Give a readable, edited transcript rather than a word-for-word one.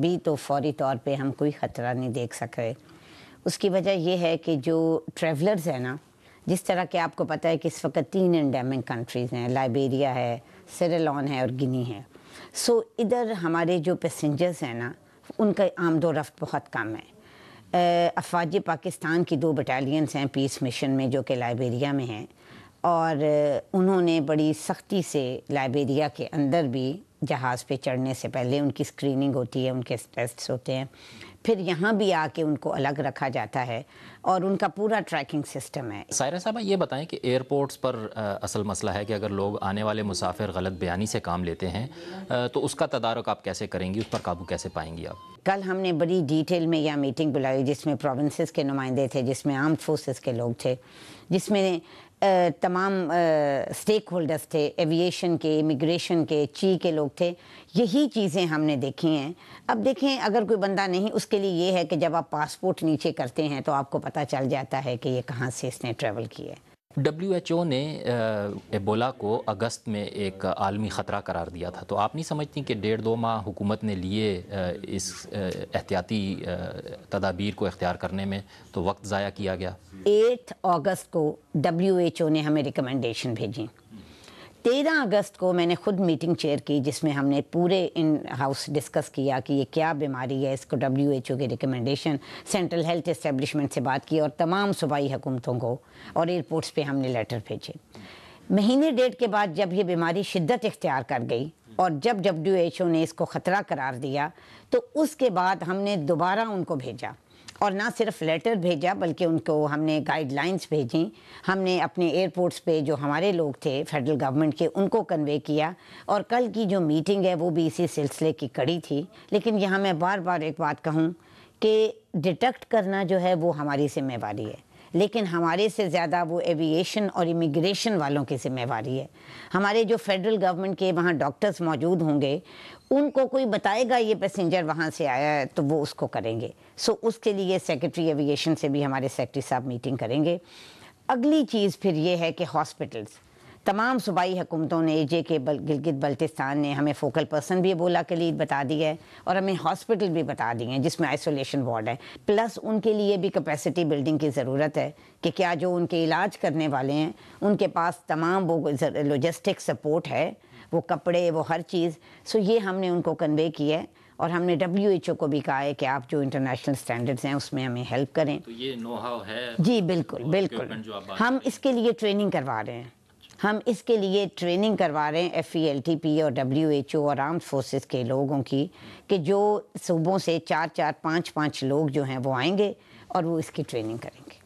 ابھی تو فوری طور پہ ہم کوئی خطرہ نہیں دیکھ سک رہے. اس کی وجہ یہ ہے کہ جو ٹریولرز ہیں نا، جس طرح کہ آپ کو پتہ ہے کہ اس وقت 3 انڈیمک کنٹریز ہیں، لائبیریا ہے، سیریلون ہے اور گنی ہے. سو ادھر ہمارے جو پیسنجرز ہیں نا، ان کا آمد و رفت بہت کم ہے. افواج پاکستان کی 2 بٹالینز ہیں پیس مشن میں جو کہ لائبیریا میں ہیں، اور انہوں نے بڑی سختی سے لائبیریا کے اندر بھی جہاز پہ چڑھنے سے پہلے ان کی اسکریننگ ہوتی ہے، ان کے ٹیسٹس ہوتے ہیں، پھر یہاں بھی آ کے ان کو الگ رکھا جاتا ہے اور ان کا پورا ٹریکنگ سسٹم ہے. سائرہ صاحبہ یہ بتائیں کہ ایئرپورٹس پر اصل مسئلہ ہے کہ اگر لوگ آنے والے مسافر غلط بیانی سے کام لیتے ہیں تو اس کا تدارک آپ کیسے کریں گی، اس پر قابو کیسے پائیں گی آپ؟ کل ہم نے بڑی ڈیٹیل میں یہ میٹنگ بلائی جس میں پروونسز کے نمائندے تھے، جس میں آرمڈ فورسز کے لوگ تھے، جس میں تمام اسٹیک ہولڈرز تھے، ایوییشن کے، امیگریشن کے، چی کے لوگ تھے. یہی چیزیں ہم نے دیکھی ہیں. اب دیکھیں اگر کوئی بندہ نہیں، اس کے لیے یہ ہے کہ جب آپ پاسپورٹ نیچے کرتے ہیں تو آپ کو پتہ چل جاتا ہے کہ یہ کہاں سے اس نے ٹریول کیا ہے. WHO نے ایبولا کو اگست میں ایک عالمی خطرہ قرار دیا تھا، تو آپ نہیں سمجھتی کہ 1.5-2 ماہ حکومت نے لیے اس احتیاطی تدابیر کو اختیار کرنے میں، تو وقت ضائع کیا گیا؟ 8 اگست کو WHO نے ہمیں ریکمنڈیشن بھیجی. 13 اگست کو میں نے خود میٹنگ چیئر کی جس میں ہم نے پورے ان ہاؤس ڈسکس کیا کہ یہ کیا بیماری ہے. اس کو WHO کی ریکمنڈیشن، سینٹرل ہیلتھ اسٹیبلشمنٹ سے بات کی اور تمام صوبائی حکومتوں کو اور ایئرپورٹس پہ ہم نے لیٹر بھیجے. مہینے 1.5 کے بعد جب یہ بیماری شدت اختیار کر گئی اور جب WHO نے اس کو خطرہ قرار دیا تو اس کے بعد ہم نے دوبارہ ان کو بھیجا، اور نہ صرف لیٹر بھیجا بلکہ ان کو ہم نے گائیڈ لائنز بھیجیں. ہم نے اپنے ایئرپورٹس پہ جو ہمارے لوگ تھے فیڈرل گورنمنٹ کے، ان کو کنوے کیا، اور کل کی جو میٹنگ ہے وہ بھی اسی سلسلے کی کڑی تھی. لیکن یہاں میں بار بار ایک بات کہوں کہ ڈیٹیکٹ کرنا جو ہے وہ ہماری ذمہ داری ہے، لیکن ہمارے سے زیادہ وہ ایوییشن اور امیگریشن والوں کی ذمہ داری ہے. ہمارے جو فیڈرل گورنمنٹ کے وہاں ڈاکٹرز موجود ہوں گے، ان کو کوئی بتائے گا یہ پیسنجر وہاں سے آیا ہے تو وہ اس کو کریں گے. سو اس کے لیے سیکرٹری ایوییشن سے بھی ہمارے سیکرٹری صاحب میٹنگ کریں گے. اگلی چیز پھر یہ ہے کہ ہاسپٹلز، تمام صوبائی حکومتوں نے، JK گلگت بلتستان نے ہمیں فوکل پرسن بھی ایبولا کے لیے بتا دی ہے اور ہمیں ہاسپٹل بھی بتا دی ہیں جس میں آئسولیشن وارڈ ہے. پلس ان کے لیے بھی کیپیسٹی بلڈنگ کی ضرورت ہے کہ کیا جو ان کے علاج کرنے والے ہیں ان کے پاس تمام وہ لاجسٹک سپورٹ ہے، وہ کپڑے، وہ ہر چیز. سو یہ ہم نے ان کو کنوے کیا ہے، اور ہم نے WHO کو بھی کہا ہے کہ آپ جو انٹرنیشنل سٹینڈرڈز ہیں اس میں ہمیں ہیلپ کریں. تو یہ نو ہاؤ ہے؟ جی بالکل بالکل. ہم اس کے لیے ٹریننگ کروا رہے ہیں، ہم اس کے لیے ٹریننگ کروا رہے ہیں FELTP اور WHO اور آرمڈ فورسز کے لوگوں کی، کہ جو صوبوں سے 4-4 5-5 لوگ جو ہیں وہ آئیں گے اور وہ اس کی ٹریننگ کریں گے.